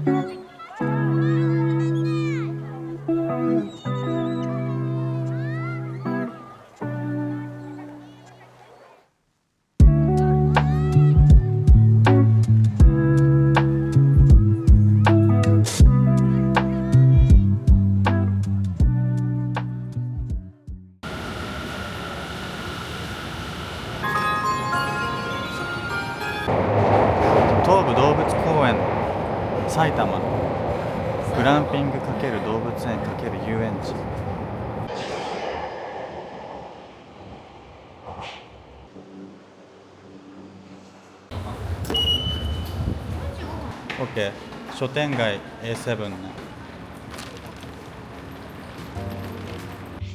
東武動物公園埼玉グランピング×動物園×遊園地。OK、書店街 A7 ね。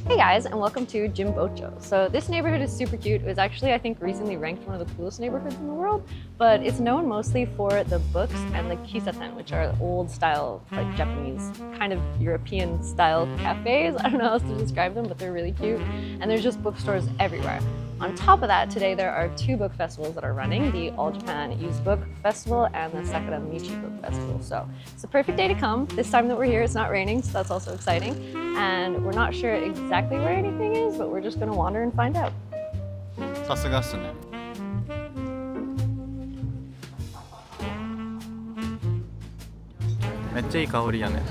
Hey guys, and welcome to Jimbocho. So this neighborhood is super cute. It was actually, I think, recently ranked one of the coolest neighborhoods in the world, but it's known mostly for the books and the kissatens, which are old style, like Japanese, kind of European style cafes. I don't know how else to describe them, but they're really cute. And there's just bookstores everywhere. On top of that, today there are two book festivals that are running, the All Japan Used Book Festival and the Sakuramichi Book Festival. So it's the perfect day to come. This time that we're here, it's not raining, so that's also exciting. And we're not sure exactly where anything is, but we're just going to wander and find out. さすがっすね。めっちゃいい香りやね。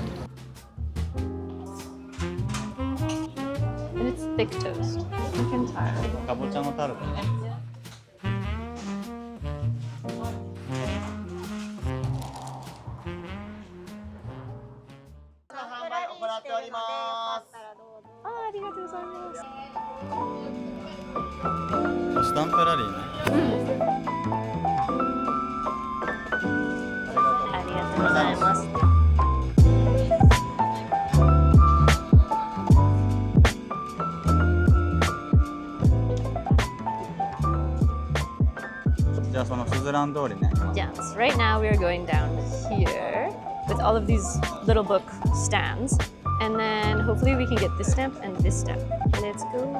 And it's thick toast. Pumpkin tart. かぼちゃのタルトね。ありがとうございます。スタンプラリーね。ありがとうございます。じゃあそのスズラン通りね。Yes, right now we are going down here with all of these little book stands, and then hopefully we can get this stamp and this stamp. Let's go.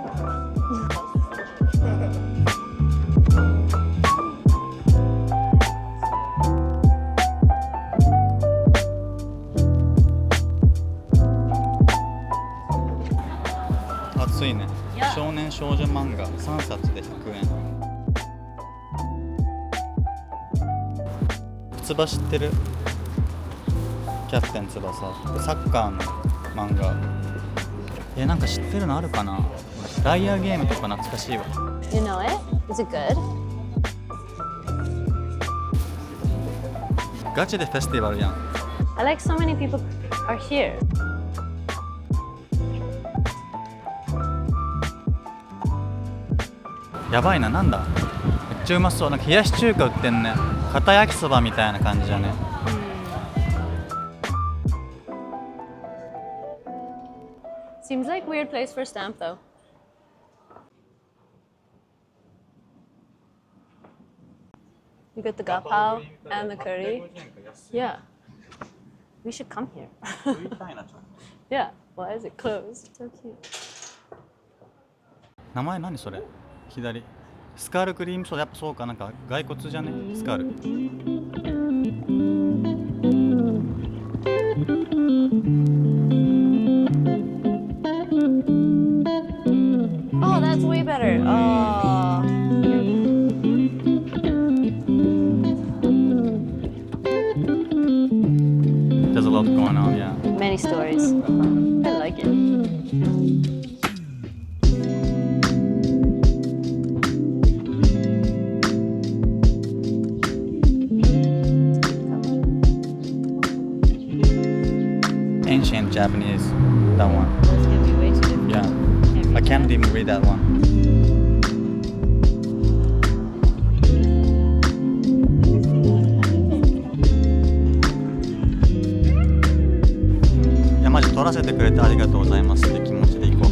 暑いね。少年少女漫画3冊で100円。翼知ってる？キャプテン翼。サッカーの漫画。なんか知ってるのあるかな？ライアーゲームとか懐かしいわ。You know it? Is it good? ガチでフェスティバルやん。I like so many people are here. やばいな、なんだ？めっちゃうまそう。なんか冷やし中華売ってんね。片焼きそばみたいな感じだね。Seems like weird place for a stamp though. You got the gapao and the curry. Yeah. We should come here. Yeah. Why is it closed? So cute. 名前何それ？左。スカールクリームソーダ、やっぱそうか、なんか骸骨じゃね？スカール。Oh, that's way better. Oh. There's a lot going on, yeah. Many stories. I like it. Ancient Japanese, that one. It's gonna be way too different. Yeah, I can't even read that one. Yeah, マジ撮らせてくれてありがとうございますって気持ちでいこう。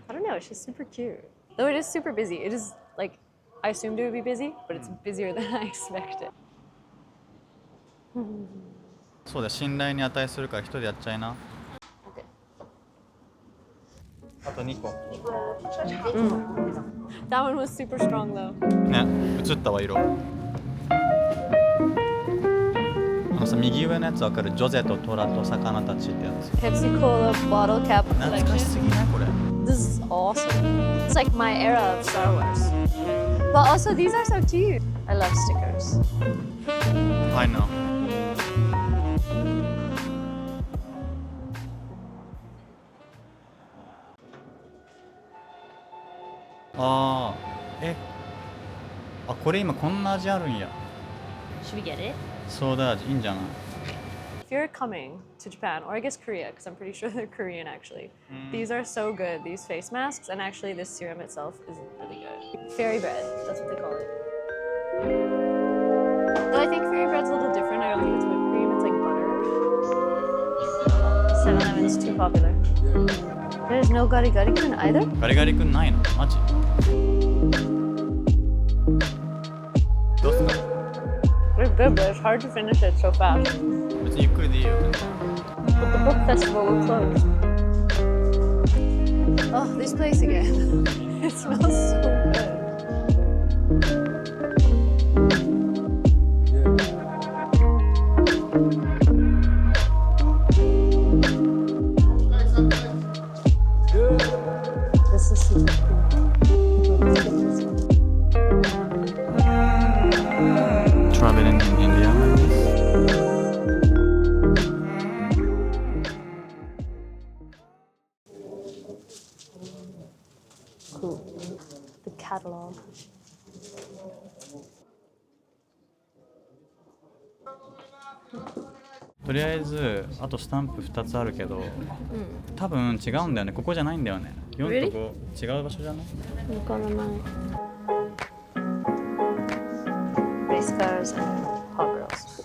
I don't know, it's just super cute. Though it is super busy. It is like, I assumed it would be busy, but it's busier than I expected. そうだ、信頼に値するから一人でやっちゃいな。Okay. あと2個。That one was super strong though. ね、映ったわ色。さ、右上のやつわかる？ジョゼとトラと魚たちってやつ。Pepsi Cola bottle cap 懐かしすぎないこれ。This is awesome. It's like my era of Star Wars. But also these are so cute. I love stickers. I know. ああ、これ今こんな味あるんや。Should we get it? ソーダ味いいんじゃない？ If you're coming to Japan, or I guess Korea, because I'm pretty sure they're Korean actually, these are so good, these face masks, and actually this serum itself is really good. Fairy bread, that's what they call it. Though I think fairy bread's a little different. I don't think it's whipped cream, it's like butter. 7-Eleven's too popular. There's no gari gari kun either? ガリガリ君ないの？マジ？どうすか？ It's good, but it's hard to finish it so fast. 別にゆっくりでいいよ。But the book festival will close. Oh, this place again. It smells so good. This is super cool. Traveling in India like this. Cool. The catalog. とりあえずあとスタンプ2つあるけど、多分違うんだよね。ここじゃないんだよね。4と5違う場所じゃない？わからない。Race cars and hot girls.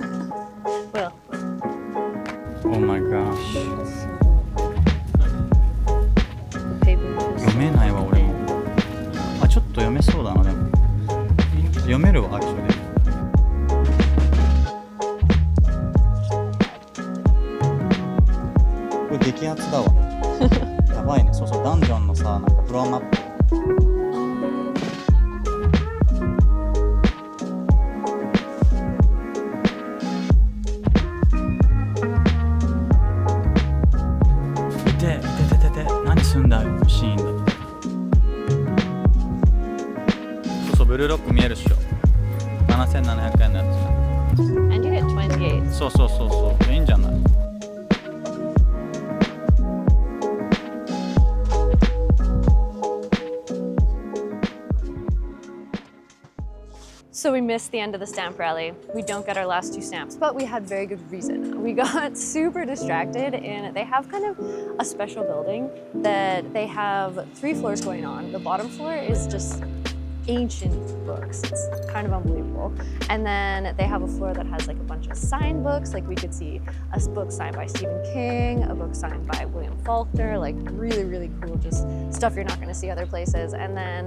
Well. Oh my gosh. Paper. 読めないわ俺も。あ、ちょっと読めそうだなでも。読めるわアクションで。これ激アツだわ。やばいね。そうそう、ダンジョンのさ、なんかフロアマップ。いて、何すんだよ、シーンだ。そうそう、ブルーロック見えるっしょ。7700円のやつ。And you get 28. そうそうそうそう。いいんじゃない？So we missed the end of the stamp rally. We don't get our last 2 stamps, but we had very good reason. We got super distracted, and they have kind of a special building that they have 3 floors going on. The bottom floor is just ancient books. It's kind of unbelievable. And then they have a floor that has like a bunch of signed books. Like we could see a book signed by Stephen King, a book signed by William Faulkner, like really, really cool, just stuff you're not gonna see other places. And then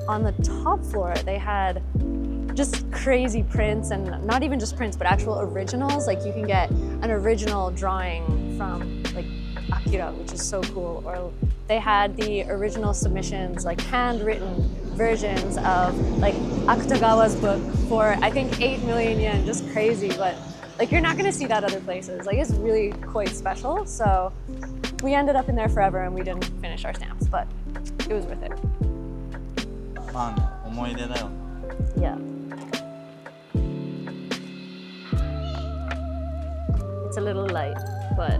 on the top floor, they had just crazy prints, and not even just prints, but actual originals. Like you can get an original drawing from like Akira, which is so cool. Or they had the original submissions, like handwritten versions of like Akutagawa's book for I think 8 million yen, just crazy. But like you're not gonna see that other places. Like it's really quite special. So we ended up in there forever and we didn't finish our stamps, but it was worth it. まあね、思い出だよ。Yeah. It's a little light, but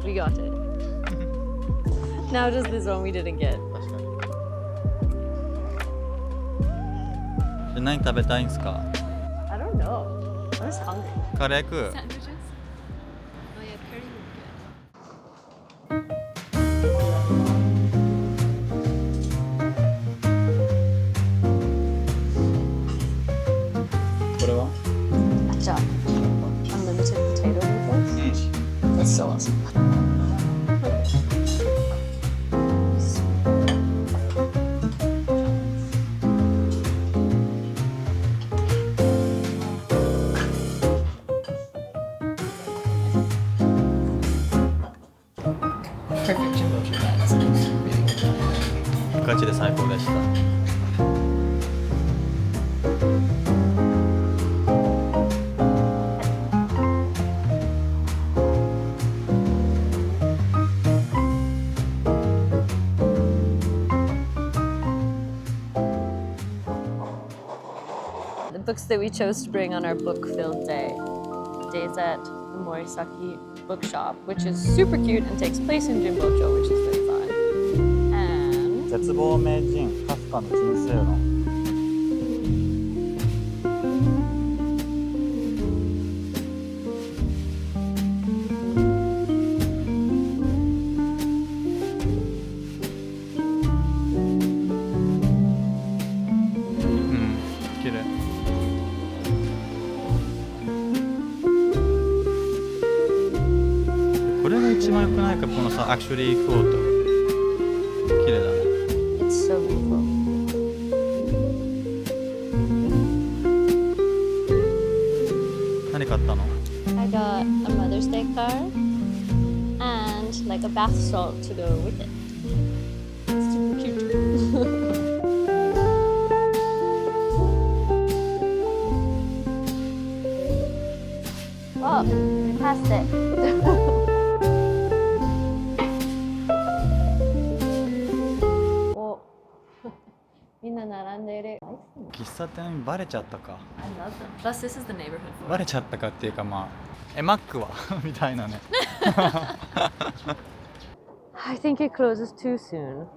we got it. Now just this one we didn't get. 確かに。で、何食べたいんすか？ I don't know. I'm just hungry. カレー食う？ Sandwiches? Oh yeah, curry would be good. これは？ Acha. Unlimited potato meatballs? That's so awesome. Perfect Jimbocho. ガチで最高でした。books that we chose to bring on our book-filled day. Days at the Morisaki bookshop, which is super cute and takes place in Jimbocho, which is very fun. And 絶望名人カフカの人生論。綺麗。これが一番良くないか、このさ、actually quote。綺麗だね。it's so beautiful. 何買ったの？ I got a Mother's Day card and like a bath salt to go with it. It's super cute. Oh, we passed it. Oh, みんな並んでいる。喫茶店バレちゃったか。 I love them. Plus, this is the neighborhood for バレちゃったかっていうか、まあマックはみたいなね。I think it closes too soon.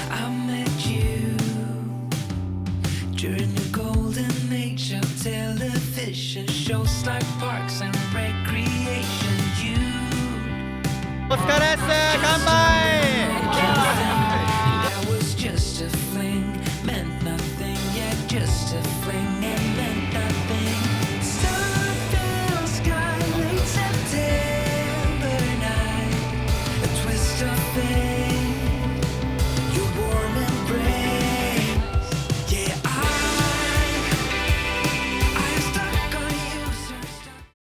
I met you during the golden age of television shows like Parks and Recreation. You お疲れっす。乾杯。